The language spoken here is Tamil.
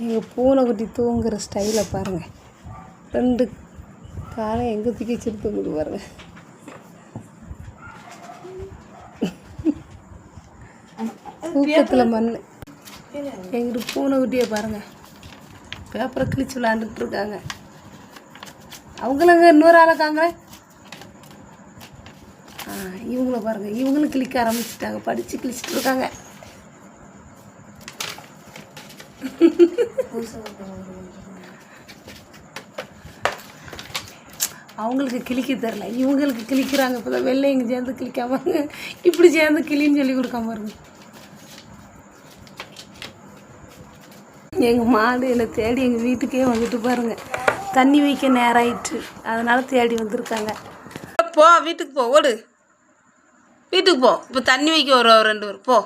எங்கள் பூனைக்குட்டி தூங்குகிற ஸ்டைலை பாருங்கள். 2 காலை எங்கே தூக்கி வச்சுட்டு தூங்குது பாருங்கள். தூக்கத்தில் மண். எங்கிட்ட பூனைக்குட்டியை பாருங்கள், பேப்பரை கிழிச்சு விளாண்டுட்டு இருக்காங்க. அவங்களுங்க இன்னொரு ஆளை காங்க. இவங்கள பாருங்கள், இவங்களும் கிழிக்க ஆரம்பிச்சிட்டாங்க, படித்து கிழிச்சிட்டு இருக்காங்க. அவங்களுக்கு கிழிக்க தெரில, இவங்களுக்கு கிழிக்கிறாங்க. இப்போ தான் வெள்ளை இங்கே சேர்ந்து கிழிக்காம இப்படி சேர்ந்து கிளின்னு சொல்லி கொடுக்காம இருக்கு. எங்கள் மாடு என்னை தேடி எங்கள் வீட்டுக்கே வந்துட்டு பாருங்கள். தண்ணி வைக்க நேரம் ஆயிட்டு, அதனால் தேடி வந்திருக்காங்க. போ வீட்டுக்கு போ, ஓடு வீட்டுக்கு போ. இப்போ தண்ணி வைக்க ஒரு 2 பேர் போ.